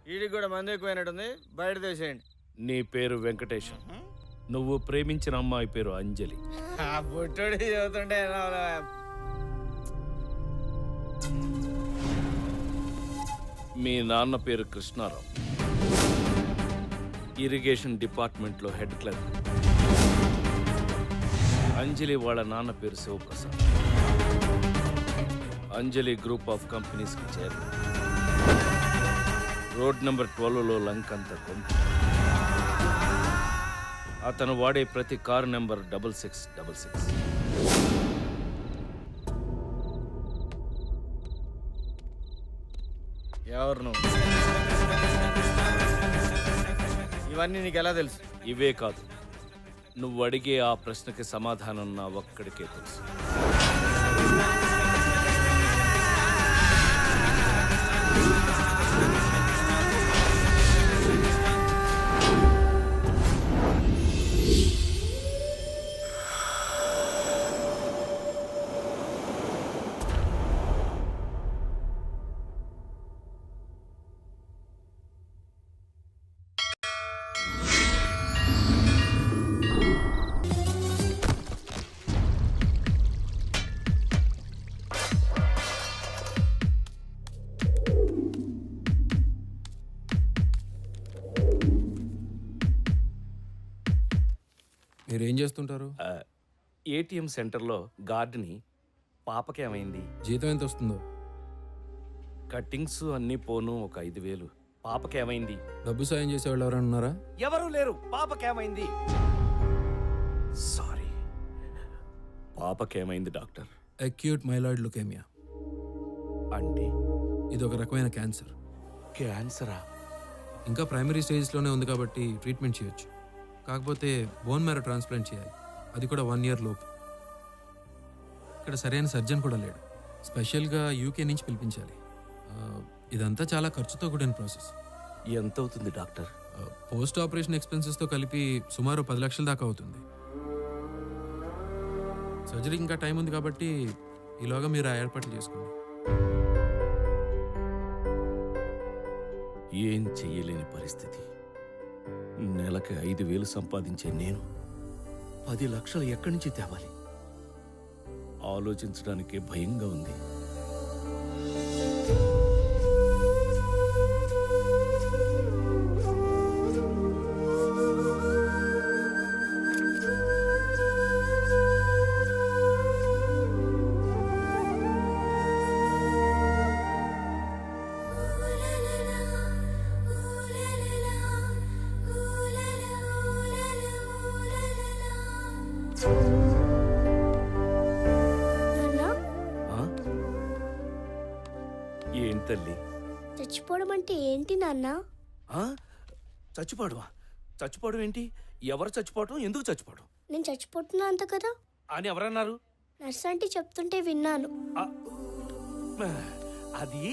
వీడికి కూడా మంది ఎక్కువైనట్టుంది, బయట తీసేయండి. నీ పేరు వెంకటేశం, నువ్వు ప్రేమించిన అమ్మాయి పేరు అంజలి. ఆ బుట్టోడి చదువుతుంటే మీ నాన్న పేరు కృష్ణారావు, ఇరిగేషన్ డిపార్ట్మెంట్లో హెడ్ క్లర్క్. అంజలి వాళ్ళ నాన్న పేరు శివప్రసాద్, అంజలి గ్రూప్ ఆఫ్ కంపెనీస్కి చేరింది. రోడ్ నెంబర్ 12లో లంకంత కొంత. అతను వాడే ప్రతి కారు నెంబర్ 6666. ఎవరు నువ్వు? ఇవన్నీ నీకు ఎలా తెలుసు? ఇవే కాదు, నువ్వు అడిగే ఆ ప్రశ్నకి సమాధానం నా ఒక్కడికే తెలుసు. మీరేం చేస్తుంటారు? ఏటీఎం సెంటర్లో గార్డ్ని. పాపకేమైంది? జీతం ఎంత వస్తుందో? కట్టింగ్స్ అన్నీ పోను ఒక 5,000. పాపకేమైంది? డబ్బు సాయం చేసేవాళ్ళు ఎవరైనా ఉన్నారా? ఎవరూ లేరు. పాపకేమైంది? సారీ, పాపకేమైంది డాక్టర్? Acute myeloid leukaemia. అంటే ఇది ఒక రకమైన క్యాన్సర్. క్యాన్సరా? ఇంకా ప్రైమరీ స్టేజ్లోనే ఉంది కాబట్టి ట్రీట్మెంట్ చేయొచ్చు. కాకపోతే బోన్ మ్యారో ట్రాన్స్ప్లాంట్ చేయాలి, అది కూడా 1 year లోపు. ఇక్కడ సరైన సర్జన్ కూడా లేడు. స్పెషల్గా యూకే నుంచి పిలిపించాలి. ఇదంతా చాలా ఖర్చుతో కూడిన ప్రాసెస్. ఎంత అవుతుంది డాక్టర్? పోస్ట్ ఆపరేషన్ ఎక్స్పెన్సెస్తో కలిపి సుమారు 10 లక్షల దాకా అవుతుంది. సర్జరీకి ఇంకా టైం ఉంది కాబట్టి ఈలోగా మీరు ఆ ఏర్పాట్లు చేసుకోండి. ఏం చెయ్యలేని పరిస్థితి. నెలకి 5,000 సంపాదించే నేను 10 లక్షలు ఎక్కడి నుంచి తేవాలి? ఆలోచించడానికే భయంగా ఉంది. ఏం తల్లి? చచ్చిపోవడం అంటే ఏంటి నాన్న? చచ్చిపోవడమా? చచ్చిపోవడం ఏంటి? ఎవరు చచ్చిపోవడం? ఎందుకు చచ్చిపోవడం? నేను చచ్చిపోతున్నా అంత కదా అని ఎవరన్నారు? నర్స్ అంటే చెప్తుంటే విన్నాను. అది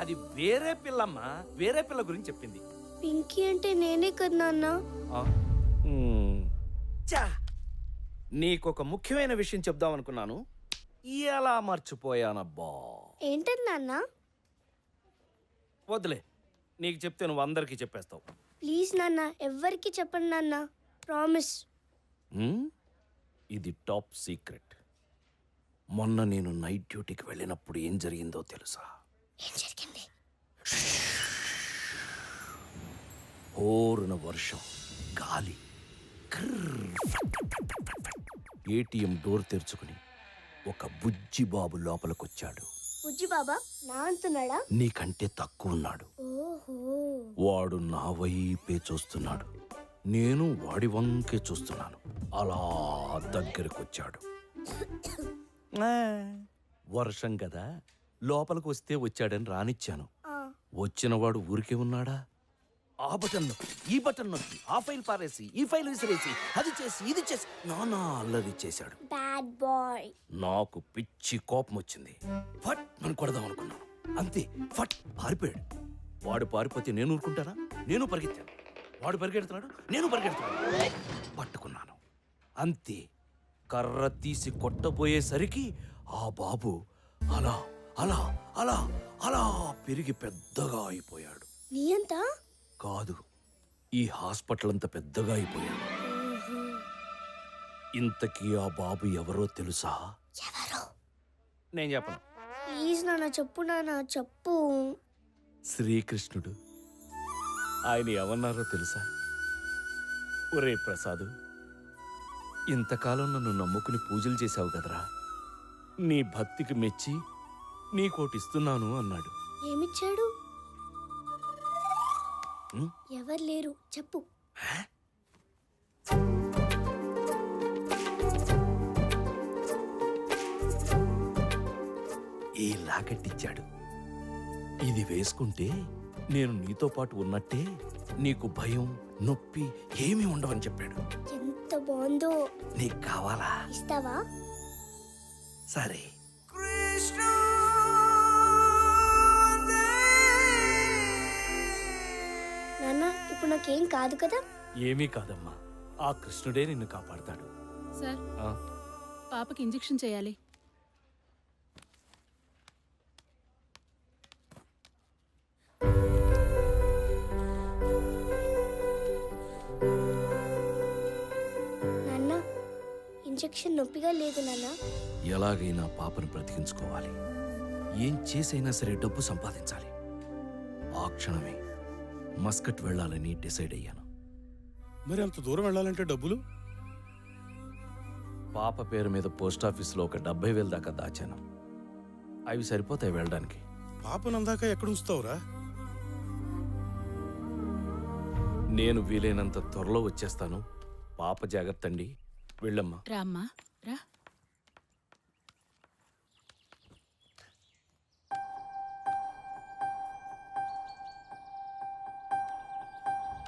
అది వేరే పిల్లమ్మా, వేరే పిల్ల గురించి చెప్పింది. పింకీ అంటే నేనే కదా నాన్న. నీకొక ముఖ్యమైన విషయం చెప్దాం అనుకున్నాను, ఎలా మర్చిపోయానబ్బా. ఏంటది నాన్న? వద్దులే, నీకు చెప్తే నువ్వు అందరికీ చెప్పేస్తావు. ప్లీజ్ నాన్న, ఎవ్వరికి చెప్పండి నాన్న, ప్రామిస్. ఇది టాప్ సీక్రెట్. మొన్న నేను నైట్ డ్యూటీకి వెళ్ళినప్పుడు ఏం జరిగిందో తెలుసా? ఏం జరిగింది? ఓరున వర్షం, గాలి, ఏటీఎం డోర్ తెరుచుకుని ఒక బుజ్జి బాబు లోపలికొచ్చాడు. బుజ్జి బాబా నా అంటున్నాడా? నీకంటే తక్కువ ఉన్నాడు. ఓహో. వాడు నా వైపే చూస్తున్నాడు, నేను వాడి వంకే చూస్తున్నాను. అలా దగ్గరకొచ్చాడు. వర్షం కదా, లోపలికి వస్తే వచ్చాడని రానిచ్చాను. వచ్చినవాడు ఊరికే ఉన్నాడా? ఆ బటన్ నొక్కి, ఈ బటన్ నొక్కి, ఆ ఫైల్ పారేసి, ఈ ఫైల్ విసిరేసి, అది చేసి, ఇది చేసి నానా అల్లరి చేశాడు. Bad boy. నాకు పిచ్చి కోపం వచ్చింది. ఫట్ మనం కొడదాం అనుకున్నాను, అంతే ఫట్ పారిపోయాడు. వాడు పారిపోతే నేను ఊరుకుంటానా? నేను పరిగెత్తాను. వాడు పరిగెడుతున్నాడు, నేను పరిగెడుతున్నాను. పట్టుకున్నాను, అంతే. కర్ర తీసి కొట్టబోయేసరికి ఆ బాబు అలా అలా అలా అలా పెరిగి పెద్దగా అయిపోయాడు. నీ అంత కాదు, ఈ హాస్పిటల్ అంత పెద్దగా అయిపోయాను. ఇంతకీ ఆ బాబు ఎవరో తెలుసా? ఎవరు? నేను చెప్పను. ప్లీజ్ నాన్న చెప్పు, నాన్న చెప్పు. శ్రీకృష్ణుడు. ఆయన ఏమన్నారో తెలుసా? ఒరే ప్రసాదు, ఇంతకాలం నన్ను నమ్ముకుని పూజలు చేశావు కదరా, నీ భక్తికి మెచ్చి నీకోటిస్తున్నాను అన్నాడు. ఏమిచ్చాడు? ఉం? ఎవరు లేరు, చెప్పు. ఈ లాకెట్టిచ్చాడు. ఇది వేసుకుంటే నేను నీతో పాటు ఉన్నట్టే నీకు భయం నొప్పి ఏమీ ఉండవని చెప్పాడు. ఎంత బాగుందో. నీకు కావాలా? ఇస్తావా? సరే. నాన్న ఇప్పుడు నాకేం కాదు కదా? ఏమీ కాదమ్మా, ఆ కృష్ణుడే నిన్ను కాపాడతాడు. సార్, ఆ, పాపకి ఇంజెక్షన్ చేయాలి. నాన్న ఇంజెక్షన్ నొప్పిగా లేదు నాన్న. ఎలాగైనా పాపను బ్రతికించుకోవాలి. ఏం చేసైనా సరే డబ్బు సంపాదించాలి. ఆ క్షణమే మస్కట్ వెళ్ళాలని డిసైడ్ అయ్యాను. మరి అంత దూరం వెళ్ళాలంటే డబ్బులు? పాప పేరు మీద పోస్టాఫీసులో ఒక 70,000 దాకా దాచాను. అవి సరిపోతాయి వెళ్ళడానికి. పాపనందాక ఎక్కడ ఉంచుతావురా? నేను వీలైనంత త్వరలో వచ్చేస్తాను. పాప జాగ్రత్త అండి. వెళ్ళమ్మా. రామ్మా రా.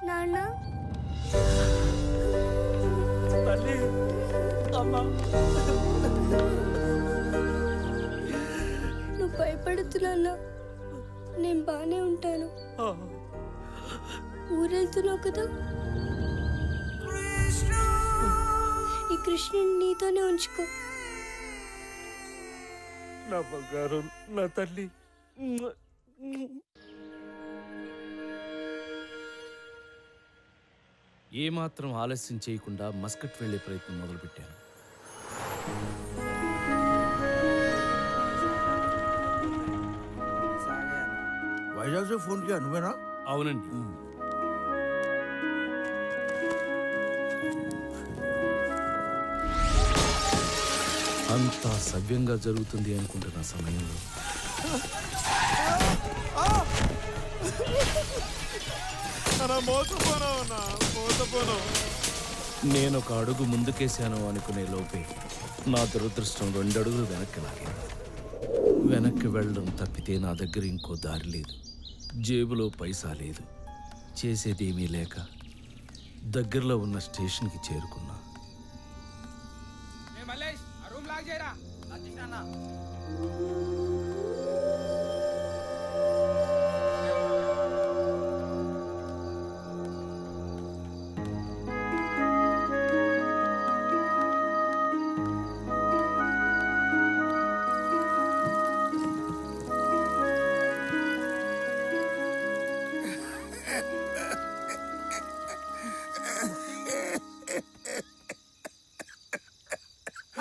నాన్న తల్లి, అమ్మా. నువ్వు భయపడుతున్నా. నేను బానే ఉంటాను. ఊరెళ్తున్నావు కదా, ఈ కృష్ణుని నీతోనే ఉంచుకో. నా బంగారం, నా తల్లి. ఏమాత్రం ఆలస్యం చేయకుండా మస్కట్ వెళ్లే ప్రయత్నం మొదలుపెట్టాను. వైజాగ్ से फोन किया నువ్వేనా? అవునండి. అంతా సవ్యంగా జరుగుతుంది అనుకుంటున్న సమయంలో నేను ఒక అడుగు ముందుకేశాను అనుకునే లోపే నా దురదృష్టం 2 అడుగులు వెనక్కి లాగింది. వెనక్కి వెళ్ళడం తప్పితే నా దగ్గర ఇంకో దారి లేదు. జేబులో పైసా లేదు. చేసేదేమీ లేక దగ్గరలో ఉన్న స్టేషన్కి చేరుకున్నా.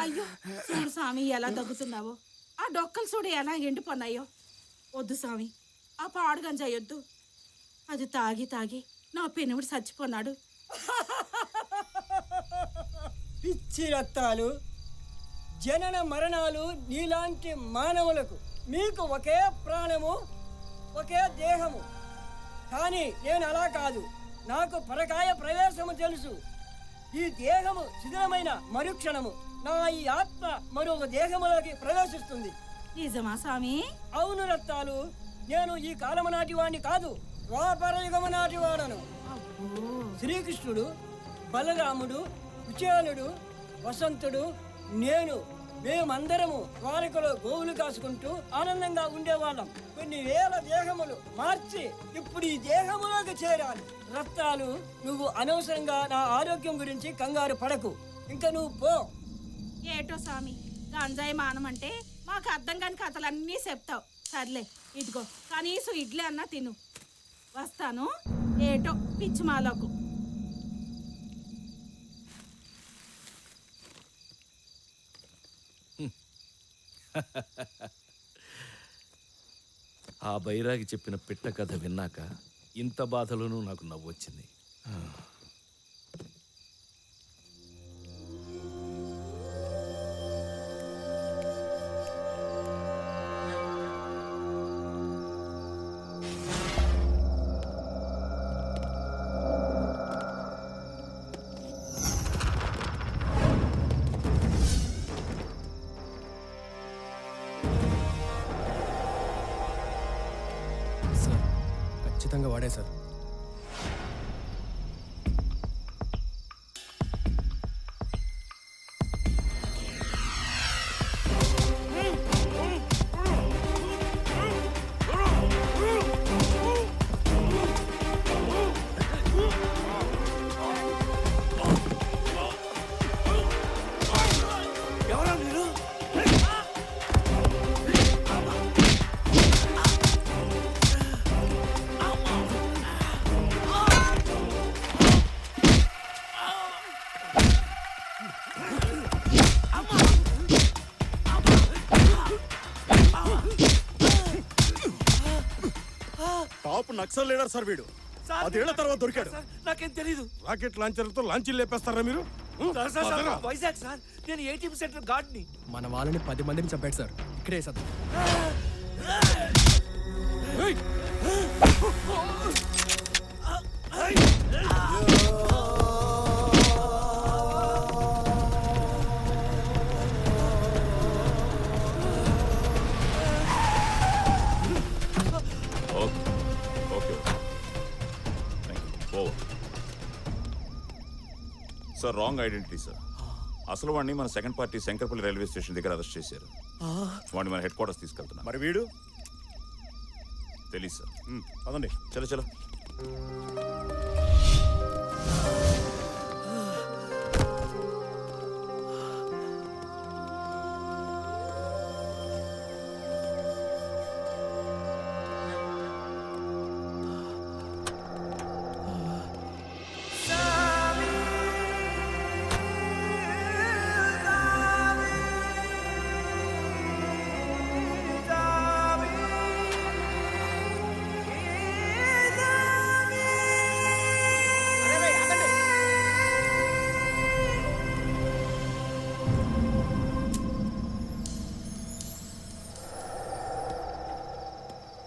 అయ్యో చూడు స్వామి ఎలా దగ్గుతున్నావో. ఆ డొక్కలు చూడు ఎలా ఎండిపోన్నాయో. వద్దు స్వామి, ఆ పాడు గంజాయొద్దు. అది తాగి తాగి నా పెనుముడు చచ్చిపోన్నాడు. పిచ్చి రక్తాలు, జనన మరణాలు నీలాంటి మానవులకు. మీకు ఒకే ప్రాణము, ఒకే దేహము. కానీ నేను అలా కాదు. నాకు పరకాయ ప్రవేశము తెలుసు. ఈ దేహము శిథిలమైన మరుక్షణము నా ఈ ఆత్మ మరొక దేహములోకి ప్రవేశిస్తుంది. నిజమా స్వామి? అవును రక్తాలు, నేను ఈ కాలము నాటి వాడిని కాదు, ద్వాపర యుగము నాటి వాడను. శ్రీకృష్ణుడు, బలరాముడు, కుచేలుడు, వసంతుడు, నేను మేమందరము ద్వారకలో గోవులు కాసుకుంటూ ఆనందంగా ఉండేవాళ్ళం. కొన్ని వేల దేహములు మార్చి ఇప్పుడు ఈ దేహములోకి చేరాలి. రక్తాలు, నువ్వు అనవసరంగా నా ఆరోగ్యం గురించి కంగారు పడకు. ఇంకా నువ్వు పో. ఏటో స్వామి, గంజాయి మానమంటే మాకు అర్థం కాని కథలన్నీ చెప్తావు. సర్లే, ఇదిగో కనీసం ఇడ్లీ అన్నా తిను. వస్తాను. ఏటో పిచ్చి మాలకు. ఆ బైరాగి చెప్పిన పిట్ట కథ విన్నాక ఇంత బాధలోనూ నాకు నవ్వొచ్చింది. సార్ ఖచ్చితంగా వాడే సార్. ఎవరా మీరు? టాప్ నక్సల్ లీడర్ సార్ వీడు. 10 ఏళ్ల తర్వాత దొరికాడు. నాకేం తెలీదు. రాకెట్ లాంచర్లతో లాంచీలు లేపేస్తారా మీరు? వదలరా. వైజాగ్ సార్, నేను ఏటీఎం సెంటర్ గార్డ్ని. మన వాళ్ళని 10 మందిని చంపాడు సార్. ఇక్కడే సార్. ఏయ్! Okay sir, wrong identity sir. అసలు వాడిని మన second party Shankarpalli railway station దగ్గర అరెస్ట్ చేశారు. వాడిని మన హెడ్ క్వార్టర్స్ తీసుకెళ్తున్నారు. మరి వీడు తెలీదు సార్. అదండి. చలో చలో.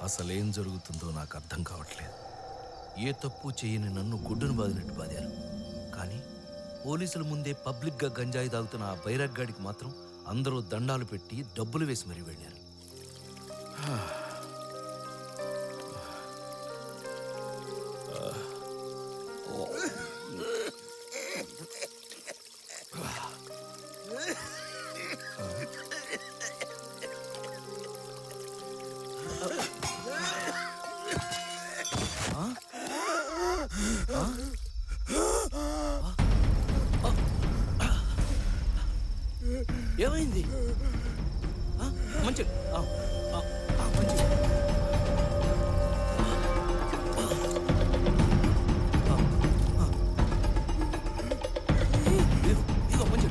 అసలేం జరుగుతుందో నాకు అర్థం కావట్లేదు. ఏ తప్పు చేయని నన్ను గుడ్డును బాదినట్టు బాదారు. కానీ పోలీసుల ముందే పబ్లిక్గా గంజాయి తాగుతున్న ఆ బైరాగ్గాడికి మాత్రం అందరూ దండాలు పెట్టి డబ్బులు వేసి మరీ వెళ్ళారు. ఏమైంది? మంచి మంచి ఇదిగో మంచి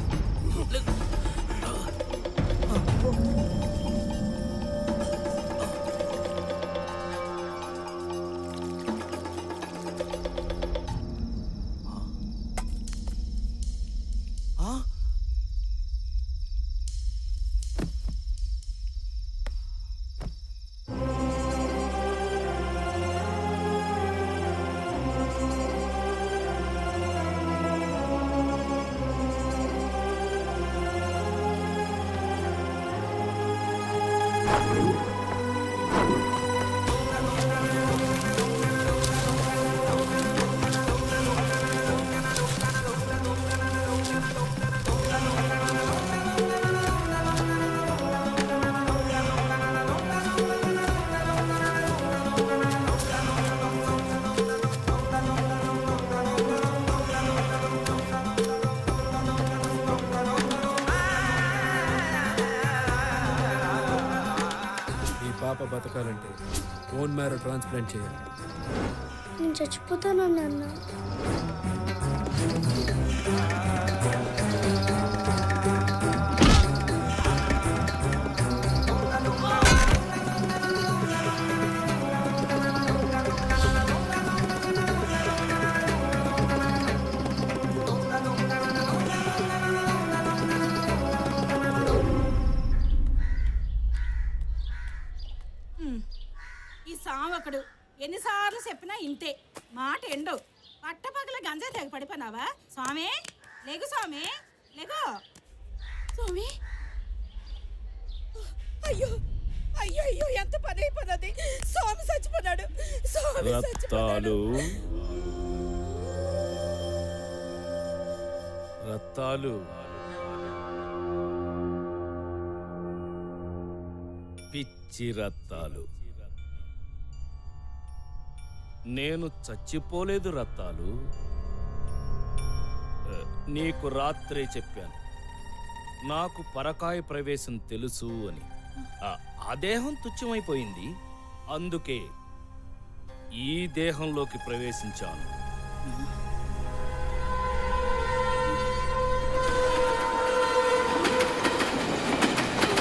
పాప బతకాలంటే బోన్ మ్యారో ట్రాన్స్ప్లాంట్ చేయాలి. నేను చచ్చిపోతాను నాన్న. ఈ సామకుడు ఎన్నిసార్లు చెప్పినా ఇంతే మాట ఎండు. పట్టపగల గంజా తెగ పడిపోయినావా? స్వామి లేగు, స్వామి లేగు. స్వామి అయ్యో అయ్యో అయ్యో, ఎంత పని అయిపోతుంది. స్వామి చచ్చిపోన్నాడు. స్వామి రత్తాలు రత్తాలు పిచ్చి రత్తాలు, నేను చచ్చిపోలేదు రత్తాలు. నీకు రాత్రే చెప్పాను నాకు పరకాయ ప్రవేశం తెలుసు అని. ఆ దేహం తుచ్చమైపోయింది, అందుకే ఈ దేహంలోకి ప్రవేశించాను.